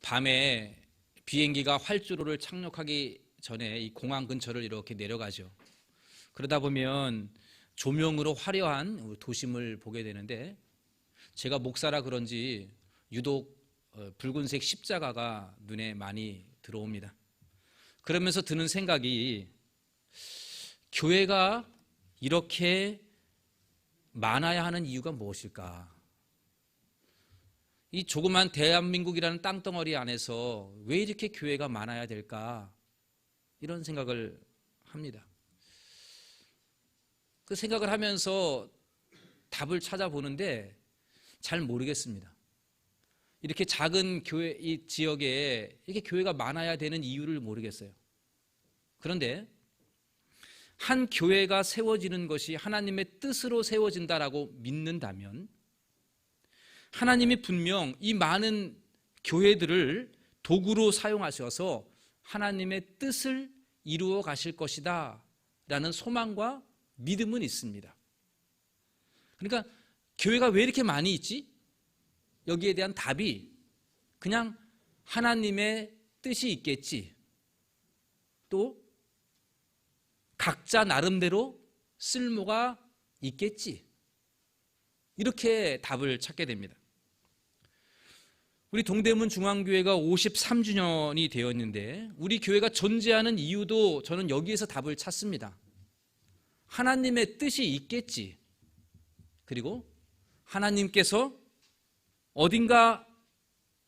밤에 비행기가 활주로를 착륙하기 전에 이 공항 근처를 이렇게 내려가죠. 그러다 보면 조명으로 화려한 도심을 보게 되는데, 제가 목사라 그런지 유독 붉은색 십자가가 눈에 많이 들어옵니다. 그러면서 드는 생각이, 교회가 이렇게 많아야 하는 이유가 무엇일까? 이 조그만 대한민국이라는 땅덩어리 안에서 왜 이렇게 교회가 많아야 될까? 이런 생각을 합니다. 그 생각을 하면서 답을 찾아보는데 잘 모르겠습니다. 이렇게 작은 교회, 이 지역에 이렇게 교회가 많아야 되는 이유를 모르겠어요. 그런데 한 교회가 세워지는 것이 하나님의 뜻으로 세워진다라고 믿는다면, 하나님이 분명 이 많은 교회들을 도구로 사용하셔서 하나님의 뜻을 이루어 가실 것이다 라는 소망과 믿음은 있습니다. 그러니까 교회가 왜 이렇게 많이 있지? 여기에 대한 답이 그냥 하나님의 뜻이 있겠지, 또 각자 나름대로 쓸모가 있겠지, 이렇게 답을 찾게 됩니다. 우리 동대문 중앙교회가 53주년이 되었는데, 우리 교회가 존재하는 이유도 저는 여기에서 답을 찾습니다. 하나님의 뜻이 있겠지, 그리고 하나님께서 어딘가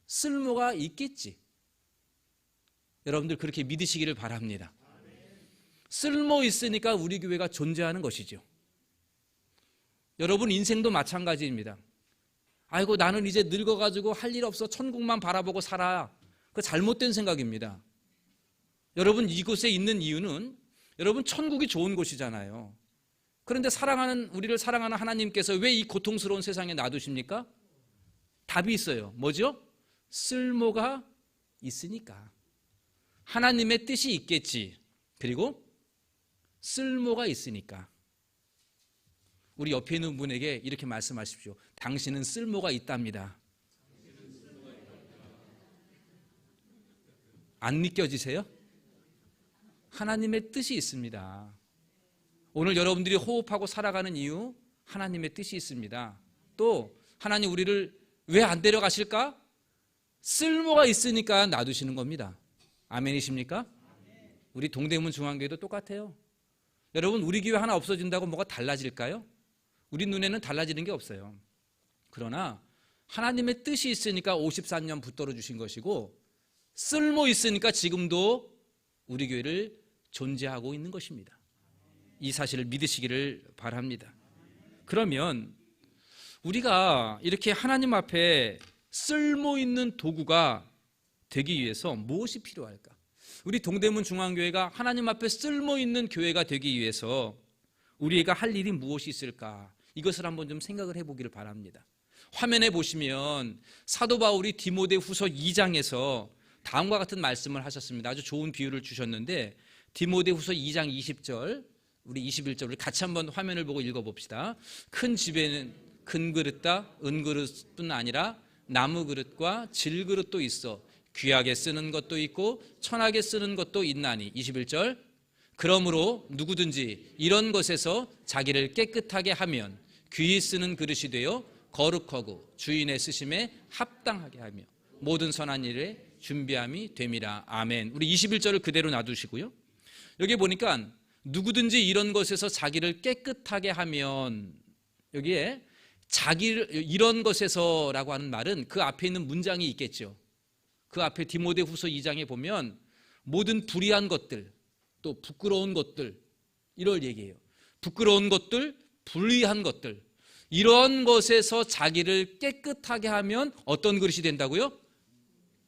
쓸모가 있겠지. 여러분들 그렇게 믿으시기를 바랍니다. 쓸모 있으니까 우리 교회가 존재하는 것이죠. 여러분 인생도 마찬가지입니다. 아이고, 나는 이제 늙어가지고 할 일 없어, 천국만 바라보고 살아. 그거 잘못된 생각입니다. 여러분 이곳에 있는 이유는 여러분 천국이 좋은 곳이잖아요. 그런데 우리를 사랑하는 하나님께서 왜 이 고통스러운 세상에 놔두십니까? 답이 있어요. 뭐죠? 쓸모가 있으니까. 하나님의 뜻이 있겠지, 그리고 쓸모가 있으니까. 우리 옆에 있는 분에게 이렇게 말씀하십시오. 당신은 쓸모가 있답니다. 안 느껴지세요? 하나님의 뜻이 있습니다. 오늘 여러분들이 호흡하고 살아가는 이유, 하나님의 뜻이 있습니다. 또 하나님 우리를 왜 안 데려가실까? 쓸모가 있으니까 놔두시는 겁니다. 아멘이십니까? 우리 동대문 중앙교회도 똑같아요. 여러분, 우리 교회 하나 없어진다고 뭐가 달라질까요? 우리 눈에는 달라지는 게 없어요. 그러나 하나님의 뜻이 있으니까 54년 붙들어 주신 것이고, 쓸모 있으니까 지금도 우리 교회를 존재하고 있는 것입니다. 이 사실을 믿으시기를 바랍니다. 그러면 우리가 이렇게 하나님 앞에 쓸모 있는 도구가 되기 위해서 무엇이 필요할까? 우리 동대문 중앙교회가 하나님 앞에 쓸모 있는 교회가 되기 위해서 우리가 할 일이 무엇이 있을까? 이것을 한번 좀 생각을 해보기를 바랍니다. 화면에 보시면 사도 바울이 디모데후서 2장에서 다음과 같은 말씀을 하셨습니다. 아주 좋은 비유를 주셨는데, 디모데후서 2장 20절, 우리 21절 우리 같이 한번 화면을 보고 읽어봅시다. 큰 집에는 큰 그릇다 은그릇뿐 아니라 나무 그릇과 질그릇도 있어 귀하게 쓰는 것도 있고 천하게 쓰는 것도 있나니. 21절, 그러므로 누구든지 이런 것에서 자기를 깨끗하게 하면 귀히 쓰는 그릇이 되어 거룩하고 주인의 쓰심에 합당하게 하며 모든 선한 일에 준비함이 됨이라. 아멘. 우리 21절을 그대로 놔두시고요. 여기 보니까 누구든지 이런 것에서 자기를 깨끗하게 하면, 여기에 이런 것에서라고 하는 말은 그 앞에 있는 문장이 있겠죠. 그 앞에 디모데후서 2장에 보면 모든 불의한 것들, 또 부끄러운 것들, 이걸 얘기해요. 부끄러운 것들, 불의한 것들, 이런 것에서 자기를 깨끗하게 하면 어떤 그릇이 된다고요?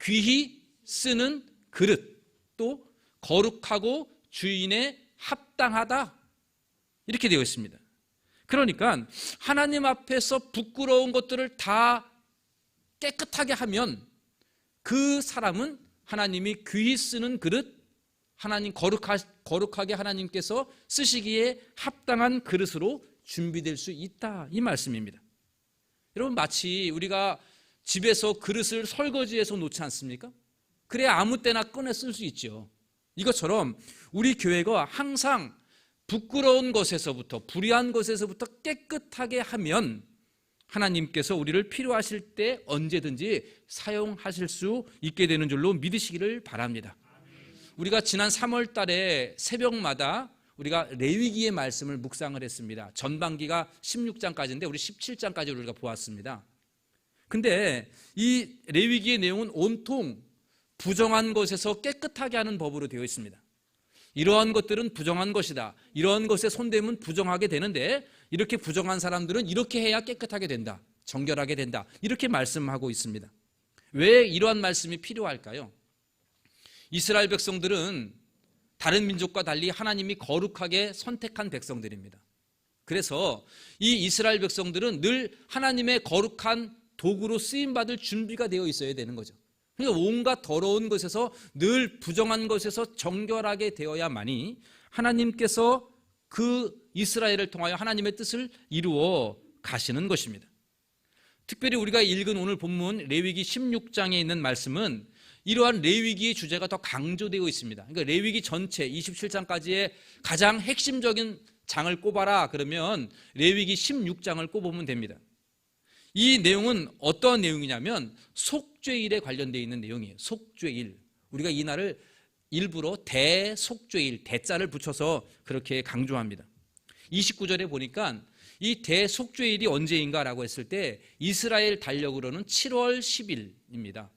귀히 쓰는 그릇, 또 거룩하고 주인의 합당하다, 이렇게 되어 있습니다. 그러니까 하나님 앞에서 부끄러운 것들을 다 깨끗하게 하면 그 사람은 하나님이 귀히 쓰는 그릇, 하나님 거룩하게 하나님께서 쓰시기에 합당한 그릇으로 준비될 수 있다, 이 말씀입니다. 여러분, 마치 우리가 집에서 그릇을 설거지해서 놓지 않습니까? 그래야 아무 때나 꺼내 쓸 수 있죠. 이것처럼 우리 교회가 항상 부끄러운 것에서부터, 불의한 것에서부터 깨끗하게 하면 하나님께서 우리를 필요하실 때 언제든지 사용하실 수 있게 되는 줄로 믿으시기를 바랍니다. 우리가 지난 3월 달에 새벽마다 우리가 레위기의 말씀을 묵상을 했습니다. 전반기가 16장까지인데 우리 17장까지 우리가 보았습니다. 근데 이 레위기의 내용은 온통 부정한 것에서 깨끗하게 하는 법으로 되어 있습니다. 이러한 것들은 부정한 것이다. 이러한 것에 손대면 부정하게 되는데 이렇게 부정한 사람들은 이렇게 해야 깨끗하게 된다. 정결하게 된다. 이렇게 말씀하고 있습니다. 왜 이러한 말씀이 필요할까요? 이스라엘 백성들은 다른 민족과 달리 하나님이 거룩하게 선택한 백성들입니다. 그래서 이 이스라엘 백성들은 늘 하나님의 거룩한 도구로 쓰임받을 준비가 되어 있어야 되는 거죠. 그러니까 온갖 더러운 것에서 늘 부정한 것에서 정결하게 되어야만이 하나님께서 그 이스라엘을 통하여 하나님의 뜻을 이루어 가시는 것입니다. 특별히 우리가 읽은 오늘 본문 레위기 16장에 있는 말씀은 이러한 레위기의 주제가 더 강조되어 있습니다. 그러니까 레위기 전체 27장까지의 가장 핵심적인 장을 꼽아라 그러면 레위기 16장을 꼽으면 됩니다. 이 내용은 어떤 내용이냐면 속죄일에 관련되어 있는 내용이에요. 속죄일. 우리가 이 날을 일부러 대속죄일, 대자를 붙여서 그렇게 강조합니다. 29절에 보니까 이 대속죄일이 언제인가라고 했을 때 이스라엘 달력으로는 7월 10일입니다.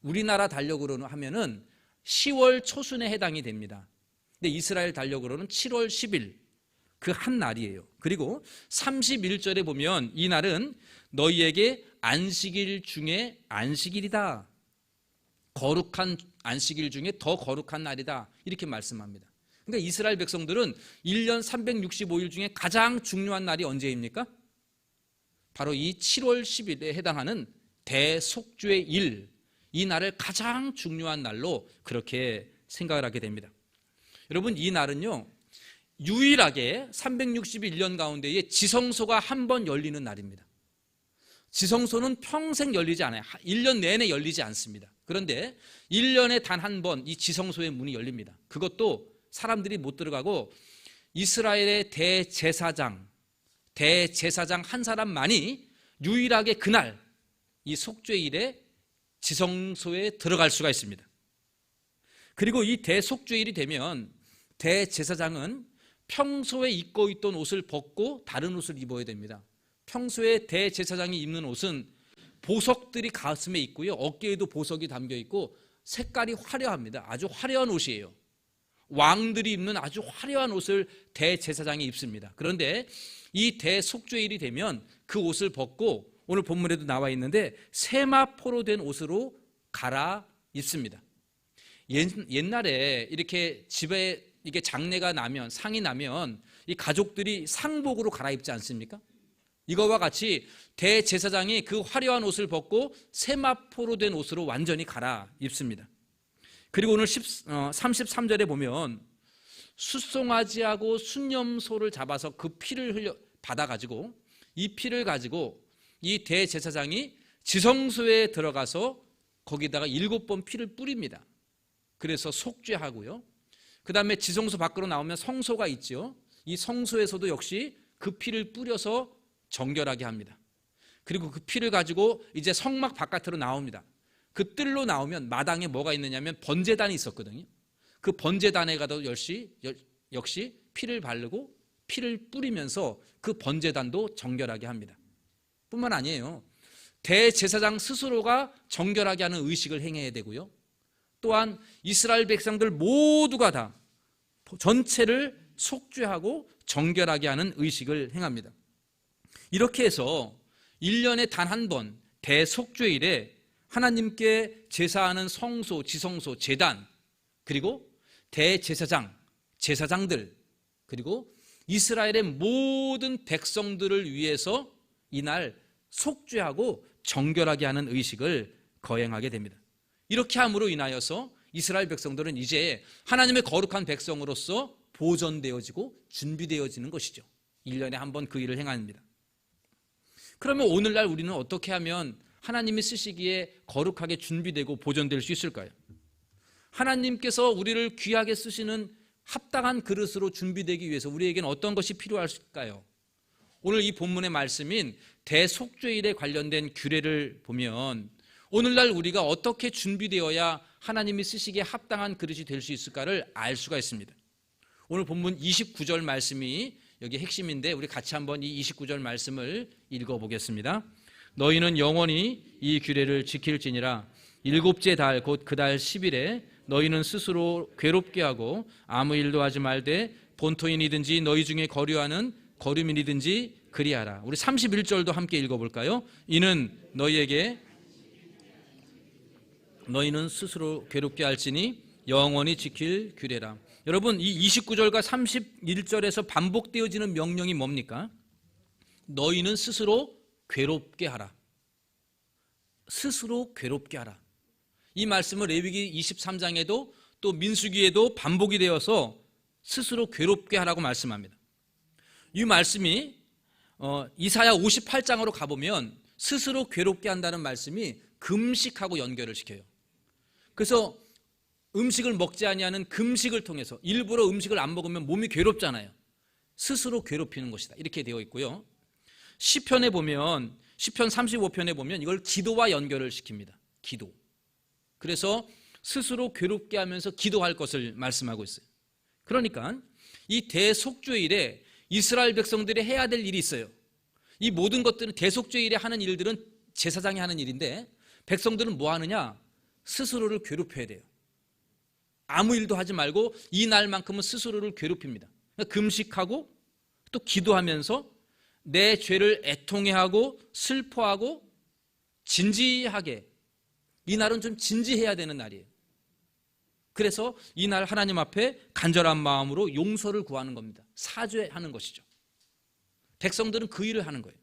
우리나라 달력으로는 하면은 10월 초순에 해당이 됩니다. 근데 이스라엘 달력으로는 7월 10일 그 한 날이에요. 그리고 31절에 보면 이 날은 너희에게 안식일 중에 안식일이다. 거룩한 안식일 중에 더 거룩한 날이다. 이렇게 말씀합니다. 그러니까 이스라엘 백성들은 1년 365일 중에 가장 중요한 날이 언제입니까? 바로 이 7월 10일에 해당하는 대속죄일, 이 날을 가장 중요한 날로 그렇게 생각을 하게 됩니다. 여러분, 이 날은요 유일하게 361년 가운데에 지성소가 한 번 열리는 날입니다. 지성소는 평생 열리지 않아요. 1년 내내 열리지 않습니다. 그런데 1년에 단 한 번 이 지성소의 문이 열립니다. 그것도 사람들이 못 들어가고 이스라엘의 대제사장 한 사람만이 유일하게 그날 이 속죄일에 지성소에 들어갈 수가 있습니다. 그리고 이 대속죄일이 되면 대제사장은 평소에 입고 있던 옷을 벗고 다른 옷을 입어야 됩니다. 평소에 대제사장이 입는 옷은 보석들이 가슴에 있고요, 어깨에도 보석이 담겨 있고 색깔이 화려합니다. 아주 화려한 옷이에요. 왕들이 입는 아주 화려한 옷을 대제사장이 입습니다. 그런데 이 대속죄일이 되면 그 옷을 벗고 오늘 본문에도 나와 있는데 세마포로 된 옷으로 갈아 입습니다. 옛날에 이렇게 집에 이게 장례가 나면, 상이 나면 이 가족들이 상복으로 갈아입지 않습니까? 이거와 같이 대제사장이 그 화려한 옷을 벗고 세마포로 된 옷으로 완전히 갈아입습니다. 그리고 오늘 33절에 보면 숫송아지하고 순념소를 잡아서 그 피를 받아가지고 이 피를 가지고 이 대제사장이 지성소에 들어가서 거기다가 7번 피를 뿌립니다. 그래서 속죄하고요. 그 다음에 지성소 밖으로 나오면 성소가 있죠. 이 성소에서도 역시 그 피를 뿌려서 정결하게 합니다. 그리고 그 피를 가지고 이제 성막 바깥으로 나옵니다. 그 뜰로 나오면 마당에 뭐가 있느냐면 번제단이 있었거든요. 그 번제단에 가도 역시 피를 바르고 피를 뿌리면서 그 번제단도 정결하게 합니다. 뿐만 아니에요. 대제사장 스스로가 정결하게 하는 의식을 행해야 되고요. 또한 이스라엘 백성들 모두가 다 전체를 속죄하고 정결하게 하는 의식을 행합니다. 이렇게 해서 1년에 단 한 번 대속죄일에 하나님께 제사하는 성소, 지성소, 제단, 그리고 대제사장, 제사장들, 그리고 이스라엘의 모든 백성들을 위해서 이날 속죄하고 정결하게 하는 의식을 거행하게 됩니다. 이렇게 함으로 인하여서 이스라엘 백성들은 이제 하나님의 거룩한 백성으로서 보존되어지고 준비되어지는 것이죠. 1년에 한 번 그 일을 행합니다. 그러면 오늘날 우리는 어떻게 하면 하나님이 쓰시기에 거룩하게 준비되고 보존될 수 있을까요? 하나님께서 우리를 귀하게 쓰시는 합당한 그릇으로 준비되기 위해서 우리에게는 어떤 것이 필요할까요? 오늘 이 본문의 말씀인 대속죄일에 관련된 규례를 보면 오늘날 우리가 어떻게 준비되어야 하나님이 쓰시기에 합당한 그릇이 될 수 있을까를 알 수가 있습니다. 오늘 본문 29절 말씀이 여기 핵심인데 우리 같이 한번 이 29절 말씀을 읽어보겠습니다. 너희는 영원히 이 규례를 지킬지니라. 일곱째 달 곧 그 달 10일에 너희는 스스로 괴롭게 하고 아무 일도 하지 말되 본토인이든지 너희 중에 거류하는 거류민이든지 그리하라. 우리 31절도 함께 읽어볼까요? 이는 너희는 스스로 괴롭게 할지니 영원히 지킬 규례라. 여러분, 이 29절과 31절에서 반복되어지는 명령이 뭡니까? 너희는 스스로 괴롭게 하라. 스스로 괴롭게 하라. 이 말씀을 레위기 23장에도 또 민수기에도 반복이 되어서 스스로 괴롭게 하라고 말씀합니다. 이 말씀이 이사야 58장으로 가보면 스스로 괴롭게 한다는 말씀이 금식하고 연결을 시켜요. 그래서 음식을 먹지 아니하는 금식을 통해서 일부러 음식을 안 먹으면 몸이 괴롭잖아요. 스스로 괴롭히는 것이다 이렇게 되어 있고요. 시편에 보면 시편 35편에 보면 이걸 기도와 연결을 시킵니다. 기도. 그래서 스스로 괴롭게 하면서 기도할 것을 말씀하고 있어요. 그러니까 이 대속죄일에 이스라엘 백성들이 해야 될 일이 있어요. 이 모든 것들은 대속죄일에 하는 일들은 제사장이 하는 일인데 백성들은 뭐 하느냐? 스스로를 괴롭혀야 돼요. 아무 일도 하지 말고 이 날만큼은 스스로를 괴롭힙니다. 그러니까 금식하고 또 기도하면서 내 죄를 애통해하고 슬퍼하고 진지하게, 이 날은 좀 진지해야 되는 날이에요. 그래서 이 날 하나님 앞에 간절한 마음으로 용서를 구하는 겁니다. 사죄하는 것이죠. 백성들은 그 일을 하는 거예요.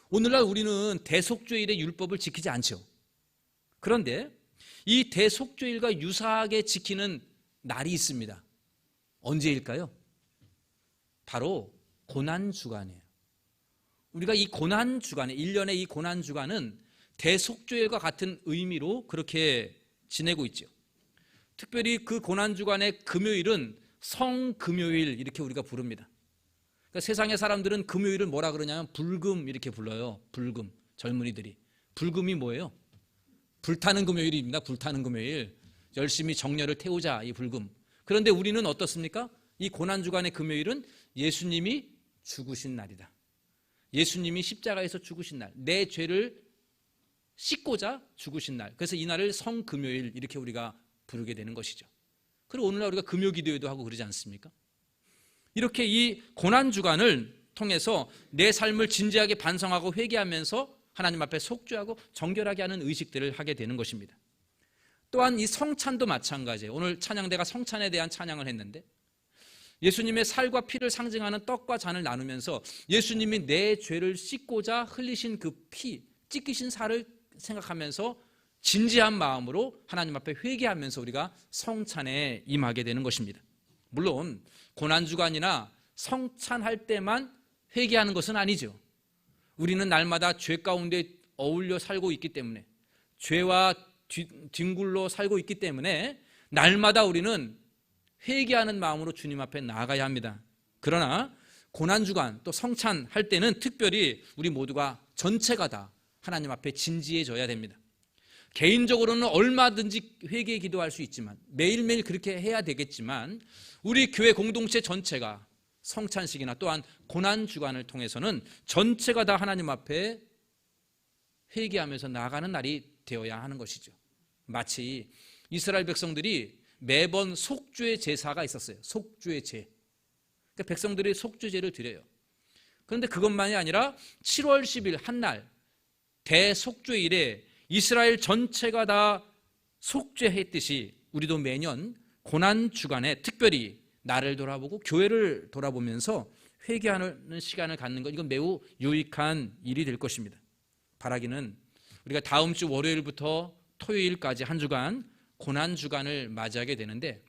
오늘날 우리는 대속죄일의 율법을 지키지 않죠. 그런데 이 대속죄일과 유사하게 지키는 날이 있습니다. 언제일까요? 바로 고난주간이에요. 우리가 이 고난주간에 1년의 이 고난주간은 대속죄일과 같은 의미로 그렇게 지내고 있죠. 특별히 그 고난주간의 금요일은 성금요일 이렇게 우리가 부릅니다. 그러니까 세상의 사람들은 금요일을 뭐라 그러냐면 불금 이렇게 불러요. 불금. 젊은이들이. 불금이 뭐예요? 불타는 금요일입니다. 불타는 금요일. 열심히 정열을 태우자 이 불금. 그런데 우리는 어떻습니까? 이 고난주간의 금요일은 예수님이 죽으신 날이다. 예수님이 십자가에서 죽으신 날. 내 죄를 씻고자 죽으신 날. 그래서 이 날을 성금요일 이렇게 우리가 부르게 되는 것이죠. 그리고 오늘날 우리가 금요기도회도 하고 그러지 않습니까? 이렇게 이 고난주간을 통해서 내 삶을 진지하게 반성하고 회개하면서 하나님 앞에 속죄하고 정결하게 하는 의식들을 하게 되는 것입니다. 또한 이 성찬도 마찬가지예요. 오늘 찬양대가 성찬에 대한 찬양을 했는데 예수님의 살과 피를 상징하는 떡과 잔을 나누면서 예수님이 내 죄를 씻고자 흘리신 그 피, 찢기신 살을 생각하면서 진지한 마음으로 하나님 앞에 회개하면서 우리가 성찬에 임하게 되는 것입니다. 물론 고난주간이나 성찬할 때만 회개하는 것은 아니죠. 우리는 날마다 죄 가운데 어울려 살고 있기 때문에, 죄와 뒹굴러 살고 있기 때문에 날마다 우리는 회개하는 마음으로 주님 앞에 나아가야 합니다. 그러나 고난주간 또 성찬할 때는 특별히 우리 모두가 전체가 다 하나님 앞에 진지해져야 됩니다. 개인적으로는 얼마든지 회개 기도할 수 있지만, 매일매일 그렇게 해야 되겠지만, 우리 교회 공동체 전체가 성찬식이나 또한 고난주간을 통해서는 전체가 다 하나님 앞에 회개하면서 나아가는 날이 되어야 하는 것이죠. 마치 이스라엘 백성들이 매번 속죄 제사가 있었어요. 속죄 제. 그러니까 백성들이 속죄제를 드려요. 그런데 그것만이 아니라 7월 10일 한날 대속죄일에 이스라엘 전체가 다 속죄했듯이 우리도 매년 고난주간에 특별히 나를 돌아보고 교회를 돌아보면서 회개하는 시간을 갖는 것, 이건 매우 유익한 일이 될 것입니다. 바라기는 우리가 다음 주 월요일부터 토요일까지 한 주간 고난주간을 맞이하게 되는데,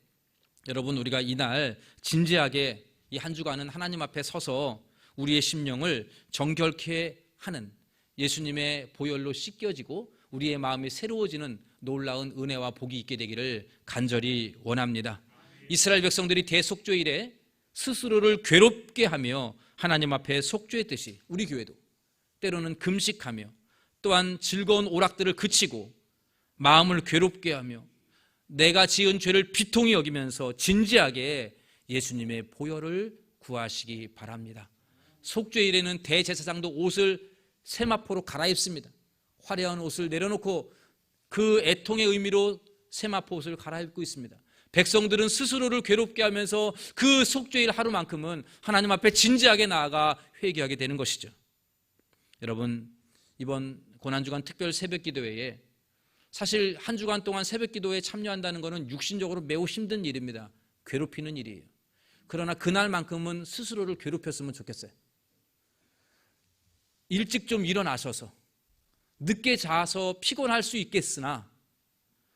여러분 우리가 이날 진지하게 이 한 주간은 하나님 앞에 서서 우리의 심령을 정결케 하는, 예수님의 보혈로 씻겨지고 우리의 마음이 새로워지는 놀라운 은혜와 복이 있게 되기를 간절히 원합니다. 이스라엘 백성들이 대속죄일에 스스로를 괴롭게 하며 하나님 앞에 속죄했듯이 우리 교회도 때로는 금식하며 또한 즐거운 오락들을 그치고 마음을 괴롭게 하며 내가 지은 죄를 비통히 여기면서 진지하게 예수님의 보혈을 구하시기 바랍니다. 속죄일에는 대제사장도 옷을 세마포로 갈아입습니다. 화려한 옷을 내려놓고 그 애통의 의미로 세마포 옷을 갈아입고 있습니다. 백성들은 스스로를 괴롭게 하면서 그 속죄일 하루만큼은 하나님 앞에 진지하게 나아가 회개하게 되는 것이죠. 여러분, 이번 고난주간 특별 새벽기도회에 사실 한 주간 동안 새벽기도에 참여한다는 것은 육신적으로 매우 힘든 일입니다. 괴롭히는 일이에요. 그러나 그날만큼은 스스로를 괴롭혔으면 좋겠어요. 일찍 좀 일어나셔서 늦게 자서 피곤할 수 있겠으나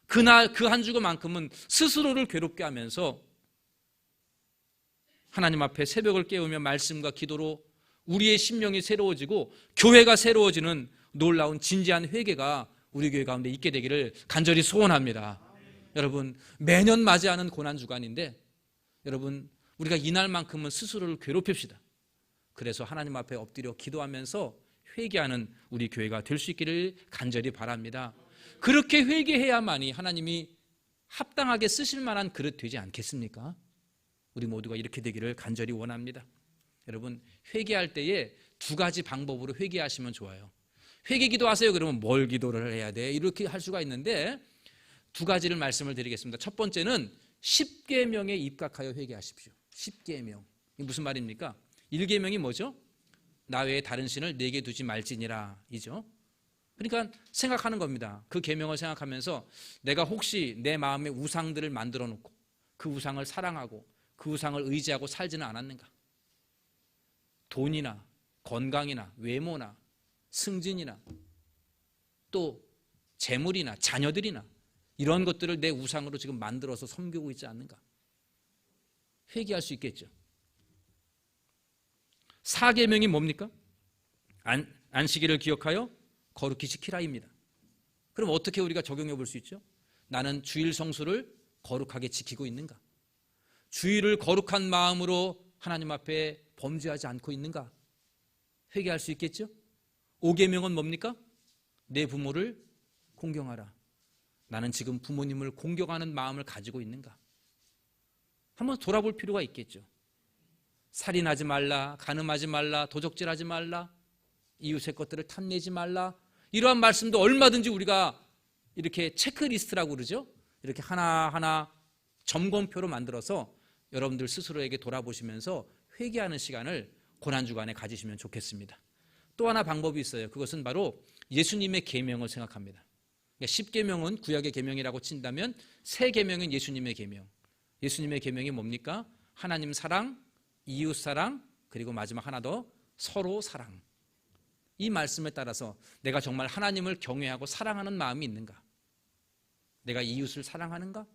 그날 그 한 주간만큼은 스스로를 괴롭게 하면서 하나님 앞에 새벽을 깨우며 말씀과 기도로 우리의 심령이 새로워지고 교회가 새로워지는 놀라운 진지한 회개가 우리 교회 가운데 있게 되기를 간절히 소원합니다. 여러분, 매년 맞이하는 고난주간인데 여러분, 우리가 이날만큼은 스스로를 괴롭힙시다. 그래서 하나님 앞에 엎드려 기도하면서 회개하는 우리 교회가 될 수 있기를 간절히 바랍니다. 그렇게 회개해야만이 하나님이 합당하게 쓰실 만한 그릇 되지 않겠습니까? 우리 모두가 이렇게 되기를 간절히 원합니다. 여러분, 회개할 때에 두 가지 방법으로 회개하시면 좋아요. 회개 기도하세요. 그러면 뭘 기도를 해야 돼? 이렇게 할 수가 있는데 두 가지를 말씀을 드리겠습니다. 첫 번째는 10계명에 입각하여 회개하십시오. 10계명. 이게 무슨 말입니까? 1계명이 뭐죠? 나 외에 다른 신을 내게 두지 말지니라 이죠. 그러니까 생각하는 겁니다. 그 계명을 생각하면서 내가 혹시 내 마음에 우상들을 만들어 놓고 그 우상을 사랑하고 그 우상을 의지하고 살지는 않았는가? 돈이나 건강이나 외모나 승진이나 또 재물이나 자녀들이나 이런 것들을 내 우상으로 지금 만들어서 섬기고 있지 않는가? 회개할 수 있겠죠. 4계명이 뭡니까? 안식일을 기억하여 거룩히 지키라입니다. 그럼 어떻게 우리가 적용해 볼 수 있죠? 나는 주일 성수를 거룩하게 지키고 있는가? 주일을 거룩한 마음으로 하나님 앞에 범죄하지 않고 있는가? 회개할 수 있겠죠? 5계명은 뭡니까? 내 부모를 공경하라. 나는 지금 부모님을 공경하는 마음을 가지고 있는가? 한번 돌아볼 필요가 있겠죠. 살인하지 말라, 간음하지 말라, 도적질하지 말라, 이웃의 것들을 탐내지 말라. 이러한 말씀도 얼마든지 우리가 이렇게 체크리스트라고 그러죠. 이렇게 하나하나 점검표로 만들어서 여러분들 스스로에게 돌아보시면서 회개하는 시간을 고난주간에 가지시면 좋겠습니다. 또 하나 방법이 있어요. 그것은 바로 예수님의 계명을 생각합니다. 그러니까 10계명은 구약의 계명이라고 친다면 3계명은 예수님의 계명. 예수님의 계명이 뭡니까? 하나님 사랑, 이웃 사랑, 그리고 마지막 하나 더 서로 사랑. 이 말씀에 따라서 내가 정말 하나님을 경외하고 사랑하는 마음이 있는가? 내가 이웃을 사랑하는가?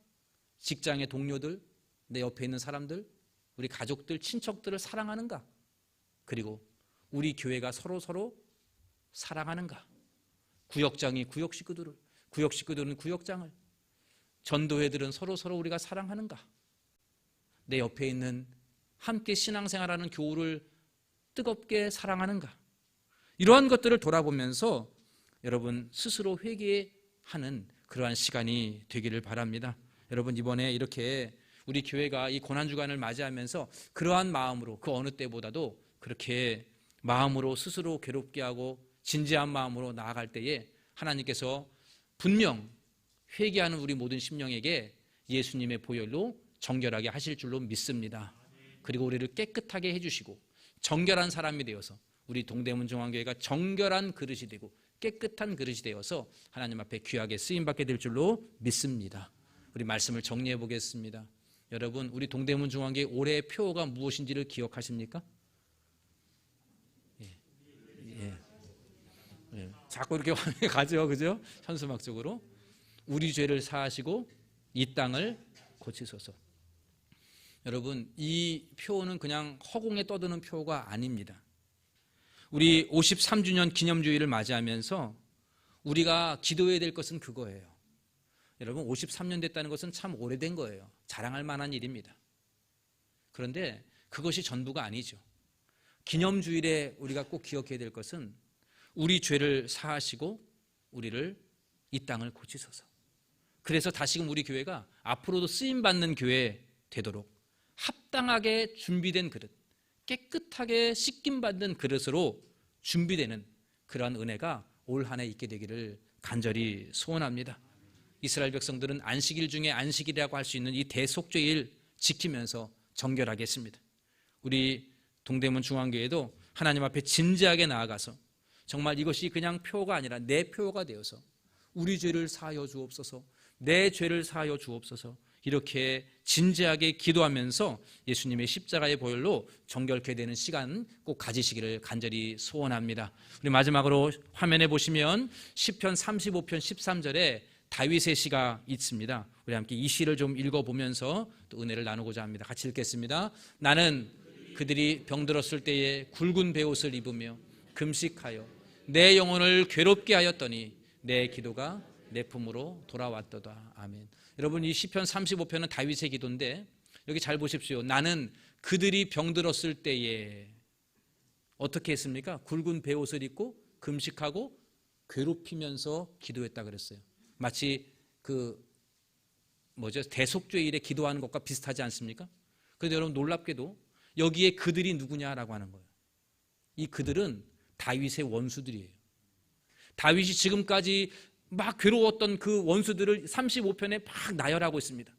직장의 동료들, 내 옆에 있는 사람들, 우리 가족들, 친척들을 사랑하는가? 그리고 우리 교회가 서로 사랑하는가? 구역장이 구역 식구들을, 구역 식구들은 구역장을, 전도회들은 서로 우리가 사랑하는가? 내 옆에 있는 함께 신앙생활하는 교우를 뜨겁게 사랑하는가? 이러한 것들을 돌아보면서 여러분 스스로 회개하는 그러한 시간이 되기를 바랍니다. 여러분, 이번에 이렇게 우리 교회가 이 고난주간을 맞이하면서 그러한 마음으로 그 어느 때보다도 그렇게 마음으로 스스로 괴롭게 하고 진지한 마음으로 나아갈 때에 하나님께서 분명 회개하는 우리 모든 심령에게 예수님의 보혈로 정결하게 하실 줄로 믿습니다. 그리고 우리를 깨끗하게 해주시고 정결한 사람이 되어서 우리 동대문 중앙교회가 정결한 그릇이 되고 깨끗한 그릇이 되어서 하나님 앞에 귀하게 쓰임받게 될 줄로 믿습니다. 우리 말씀을 정리해 보겠습니다. 여러분, 우리 동대문 중앙교회 올해의 표어가 무엇인지를 기억하십니까? 자꾸 이렇게 가죠, 그죠? 현수막적으로 우리 죄를 사하시고 이 땅을 고치소서. 여러분, 이 표어는 그냥 허공에 떠드는 표어가 아닙니다. 우리 53주년 기념주의를 맞이하면서 우리가 기도해야 될 것은 그거예요. 여러분, 53년 됐다는 것은 참 오래된 거예요. 자랑할 만한 일입니다. 그런데 그것이 전부가 아니죠. 기념주일에 우리가 꼭 기억해야 될 것은 우리 죄를 사하시고 우리를 이 땅을 고치소서. 그래서 다시금 우리 교회가 앞으로도 쓰임받는 교회 되도록 합당하게 준비된 그릇, 깨끗하게 씻김받는 그릇으로 준비되는 그러한 은혜가 올 한 해 있게 되기를 간절히 소원합니다. 이스라엘 백성들은 안식일 중에 안식일이라고 할 수 있는 이 대속죄일 지키면서 정결하게 했습니다. 우리 동대문 중앙교회도 하나님 앞에 진지하게 나아가서 정말 이것이 그냥 표가 아니라 내 표가 되어서 우리 죄를 사하여 주옵소서, 내 죄를 사하여 주옵소서, 이렇게 진지하게 기도하면서 예수님의 십자가의 보혈로 정결케 되는 시간 꼭 가지시기를 간절히 소원합니다. 우리 마지막으로 화면에 보시면 시편 35편 13절에 다윗의 시가 있습니다. 우리 함께 이 시를 좀 읽어보면서 또 은혜를 나누고자 합니다. 같이 읽겠습니다. 나는 그들이 병들었을 때에 굵은 베옷을 입으며 금식하여 내 영혼을 괴롭게 하였더니 내 기도가 내 품으로 돌아왔도다. 아멘. 여러분, 이 시편 35편은 다윗의 기도인데 여기 잘 보십시오. 나는 그들이 병들었을 때에 어떻게 했습니까? 굵은 베옷을 입고 금식하고 괴롭히면서 기도했다 그랬어요. 마치 대속죄일에 기도하는 것과 비슷하지 않습니까? 그런데 여러분, 놀랍게도 여기에 그들이 누구냐라고 하는 거예요. 이 그들은 다윗의 원수들이에요. 다윗이 지금까지 막 괴로웠던 그 원수들을 35편에 막 나열하고 있습니다.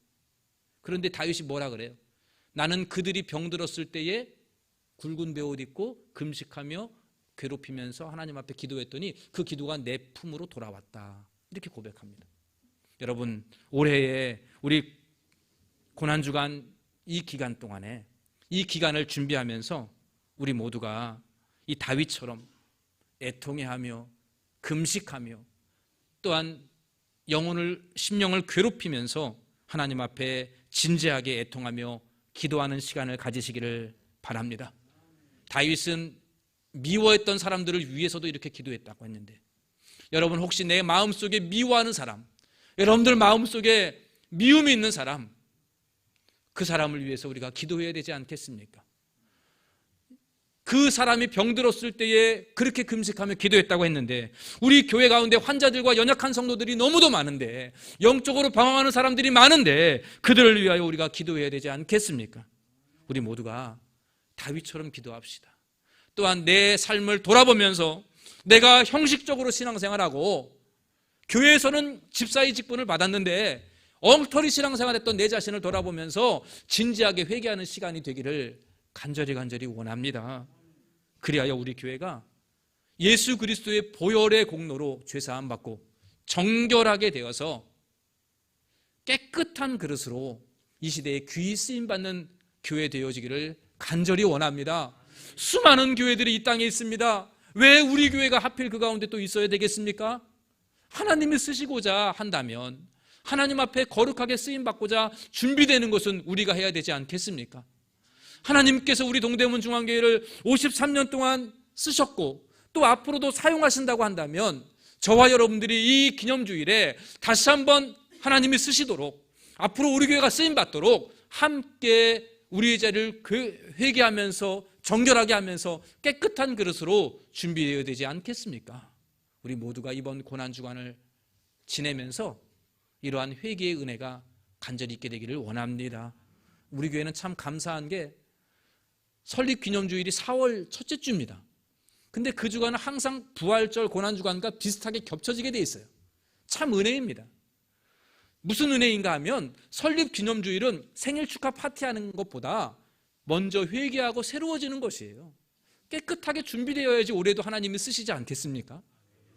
그런데 다윗이 뭐라 그래요? 나는 그들이 병들었을 때에 굵은 베옷 입고 금식하며 괴롭히면서 하나님 앞에 기도했더니 그 기도가 내 품으로 돌아왔다. 이렇게 고백합니다. 여러분, 올해에 우리 고난주간 이 기간 동안에 이 기간을 준비하면서 우리 모두가 이 다윗처럼 애통해하며 금식하며 또한 심령을 괴롭히면서 하나님 앞에 진지하게 애통하며 기도하는 시간을 가지시기를 바랍니다. 다윗은 미워했던 사람들을 위해서도 이렇게 기도했다고 했는데, 여러분 혹시 내 마음속에 미워하는 사람, 여러분들 마음속에 미움이 있는 사람, 그 사람을 위해서 우리가 기도해야 되지 않겠습니까? 그 사람이 병들었을 때에 그렇게 금식하며 기도했다고 했는데, 우리 교회 가운데 환자들과 연약한 성도들이 너무도 많은데, 영적으로 방황하는 사람들이 많은데 그들을 위하여 우리가 기도해야 되지 않겠습니까? 우리 모두가 다윗처럼 기도합시다. 또한 내 삶을 돌아보면서 내가 형식적으로 신앙생활하고 교회에서는 집사의 직분을 받았는데 엉터리 신앙생활했던 내 자신을 돌아보면서 진지하게 회개하는 시간이 되기를 간절히 원합니다. 그리하여 우리 교회가 예수 그리스도의 보혈의 공로로 죄사함 받고 정결하게 되어서 깨끗한 그릇으로 이 시대에 귀히 쓰임받는 교회 되어지기를 간절히 원합니다. 수많은 교회들이 이 땅에 있습니다. 왜 우리 교회가 하필 그 가운데 또 있어야 되겠습니까? 하나님이 쓰시고자 한다면, 하나님 앞에 거룩하게 쓰임받고자 준비되는 것은 우리가 해야 되지 않겠습니까? 하나님께서 우리 동대문 중앙교회를 53년 동안 쓰셨고 또 앞으로도 사용하신다고 한다면, 저와 여러분들이 이 기념주일에 다시 한번 하나님이 쓰시도록, 앞으로 우리 교회가 쓰임받도록 함께 우리의 자리를 회개하면서 정결하게 하면서 깨끗한 그릇으로 준비되어야 되지 않겠습니까? 우리 모두가 이번 고난주간을 지내면서 이러한 회개의 은혜가 간절히 있게 되기를 원합니다. 우리 교회는 참 감사한 게 설립기념주일이 4월 첫째 주입니다. 근데 그 주간은 항상 부활절 고난주간과 비슷하게 겹쳐지게 돼 있어요. 참 은혜입니다. 무슨 은혜인가 하면, 설립기념주일은 생일 축하 파티하는 것보다 먼저 회개하고 새로워지는 것이에요. 깨끗하게 준비되어야지 올해도 하나님이 쓰시지 않겠습니까?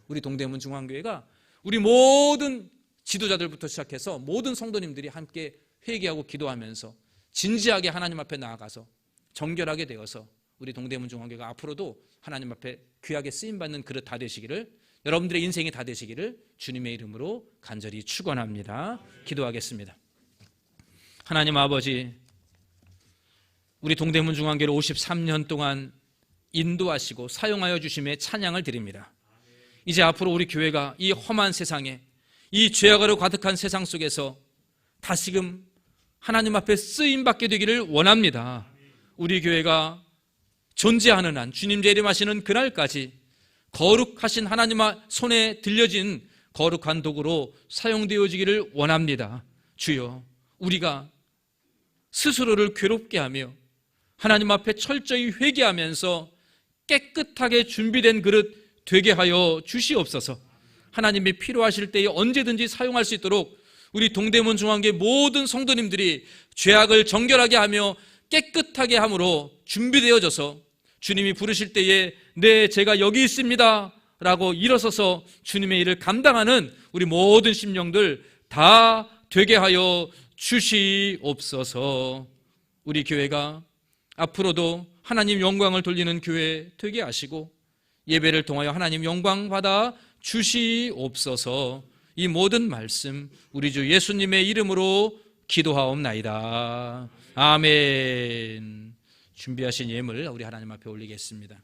우리 동대문 중앙교회가 우리 모든 지도자들부터 시작해서 모든 성도님들이 함께 회개하고 기도하면서 진지하게 하나님 앞에 나아가서 정결하게 되어서 우리 동대문 중앙교회가 앞으로도 하나님 앞에 귀하게 쓰임받는 그릇 다 되시기를, 여러분들의 인생이 다 되시기를 주님의 이름으로 간절히 축원합니다. 기도하겠습니다. 하나님 아버지, 우리 동대문 중앙교회를 53년 동안 인도하시고 사용하여 주심에 찬양을 드립니다. 이제 앞으로 우리 교회가 이 험한 세상에, 이 죄악으로 가득한 세상 속에서 다시금 하나님 앞에 쓰임받게 되기를 원합니다. 우리 교회가 존재하는 한, 주님 재림하시는 그날까지 거룩하신 하나님 손에 들려진 거룩한 도구로 사용되어지기를 원합니다. 주여, 우리가 스스로를 괴롭게 하며 하나님 앞에 철저히 회개하면서 깨끗하게 준비된 그릇 되게 하여 주시옵소서. 하나님이 필요하실 때에 언제든지 사용할 수 있도록 우리 동대문 중앙교회 모든 성도님들이 죄악을 정결하게 하며 깨끗하게 함으로 준비되어져서 주님이 부르실 때에 네, 제가 여기 있습니다 라고 일어서서 주님의 일을 감당하는 우리 모든 심령들 다 되게 하여 주시옵소서. 우리 교회가 앞으로도 하나님 영광을 돌리는 교회 되게 하시고 예배를 통하여 하나님 영광 받아 주시옵소서. 이 모든 말씀 우리 주 예수님의 이름으로 기도하옵나이다. 아멘. 준비하신 예물 우리 하나님 앞에 올리겠습니다.